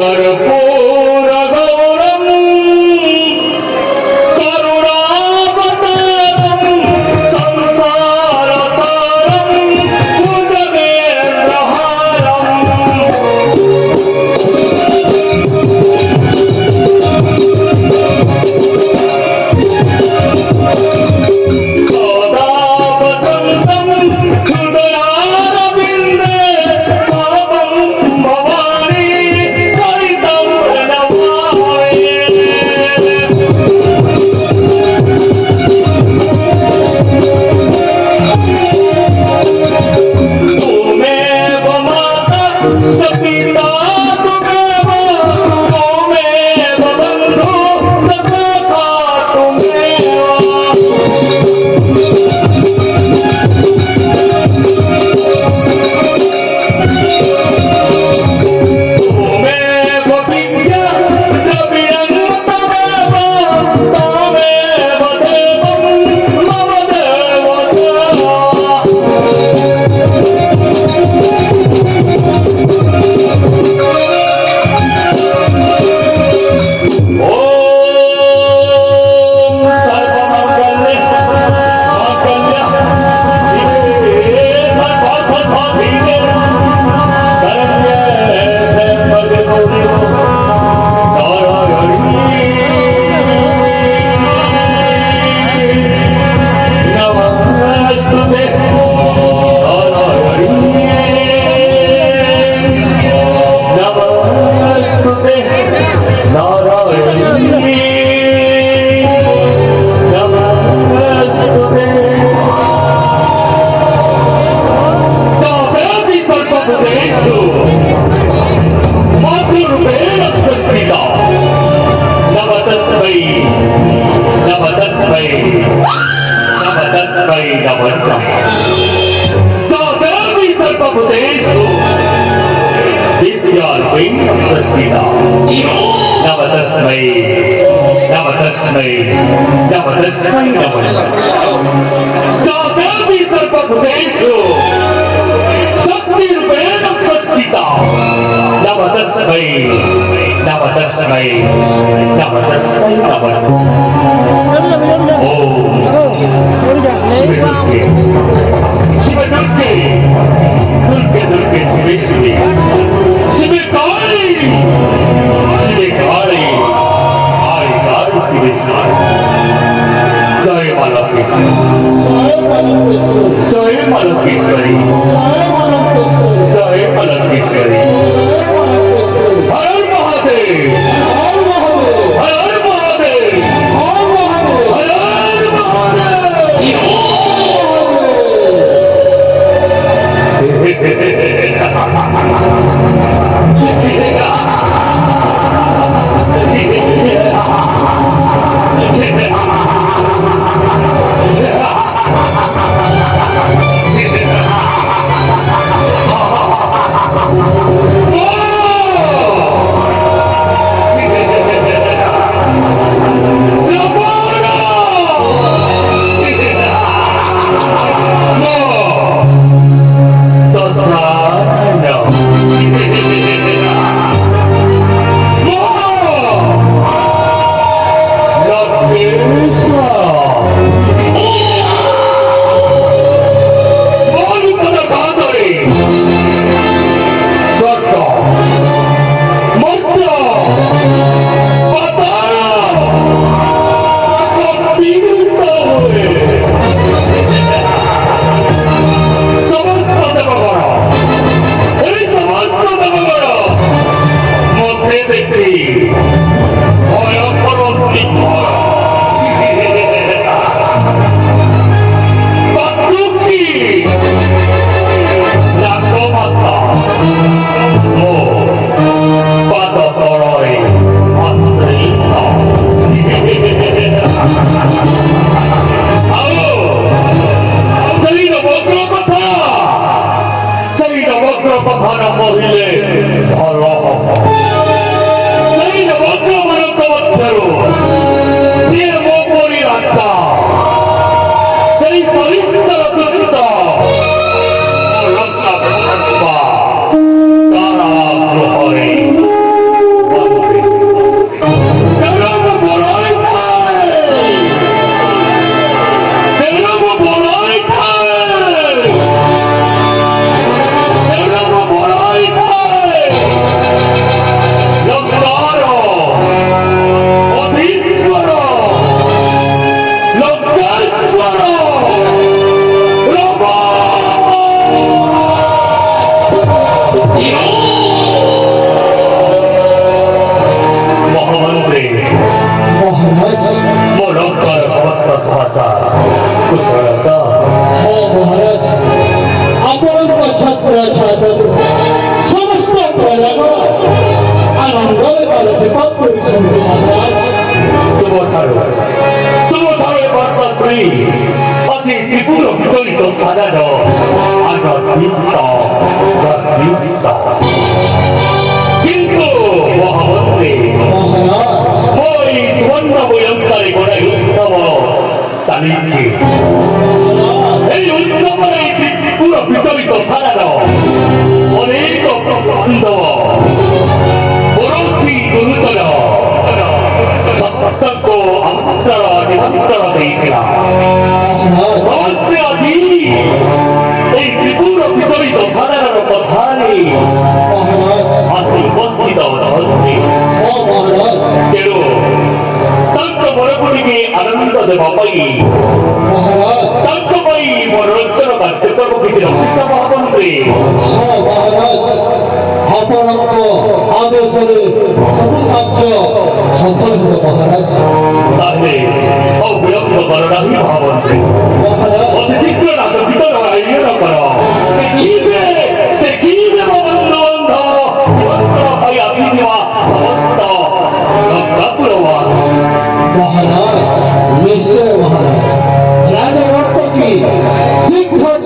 कर्पूर गौरम करुणावतारम संसार सारम भुजगेन्द्रहारम सदा वसंतम हृदयारविंदे पापं भवानी सहितं प्रणमामि तुमेव माता स पिता तुमेव बन्धु स सखा तुमेव तुमेव विद्या द्रविणं तमेव तामेव देवं मम देवता ॐ सर्वमङ्गले माङ्गल्ये शिवे सर्वार्थसाधिके शरण्ये त्र्यम्बके गौरी नारायणी नमस्ते नारायणी नारायणी नमस्ते तापेति सर्वभूतेषु मातृरूपेण उपस्थिता नमः तस्मै नमः नमः तापेति सर्वभूतेषु विद्यारूपेण उपस्थिता नमः तस्मै तापेति सर्वभूतेषु शक्तिरूपेण उपस्थिता नमः तस्मै शिवे दुर्गे शिवे शिवे शिवे काली काली शिवे शिवे जय माता जय मालकेश्वरी जय मालकेश्वरी हर हर महादेव हर हर महादेव हर हर कुशलता মহারাজ আপনার ছাত্র ছাত্র সমস্ত প্রজাগণ আনন্দে পালতে পাচ্ছেন মহারাজ तुमोठारो बार्ता श्री अति त्रिपुर विकलित साधारण आनंदित কিন্তু মহামন্ত্রী মহারাজ ওই সুবর্ণময় অঙ্কারে গোড়া উৎসব চালিয়েছি এই উৎসবের এই ত্রিপুর বিকলিত সাধারণ অনেক বান্ধব পরশী গুরুতর সত্যক আমন্ত্রণ নিমন্ত্রণ দিয়েছিলাম সমস্ত আদি এই ত্রিপুর বিকলিত সাধারণ কথারে আসি উপস্থিত হচ্ছে মহারাজ ତେଣୁ ତାଙ୍କ ବରପୁରୀକି ଆନନ୍ଦ ଦେବା ପାଇଁ মহারাজ ତାଙ୍କ ପାଇଁ ମନୋରଞ୍ଜନ କାର୍ଯ୍ୟକ୍ରମ କିଛି ରଖିଛ ମହାମନ୍ତ୍ରୀ মহারাজ ଆପଣଙ୍କ ଆଦେଶରେ ସବୁ କାର୍ଯ୍ୟ ସଫଳ ହେବ ମହାରାଜ ତାହେଲେ ଆଉ ବିଳମ୍ବ କର ନାହିଁ ମହାମନ୍ତ୍ରୀ ମହାରାଜ ଅତି ଶୀଘ୍ର ନାଟକିତ ଆୟୋଜନ କର ଦେଖିବେ ମୋ ବନ୍ଧୁବାନ୍ଧବ ନିମନ୍ତ୍ରଣ ପାଇଁ ଆସିଥିବା ସମସ୍ତ ରତ୍ନପୁରବାନ মহারাজ নিশ্চয় মহারাজ রাজা রক্ত কি শীঘ্র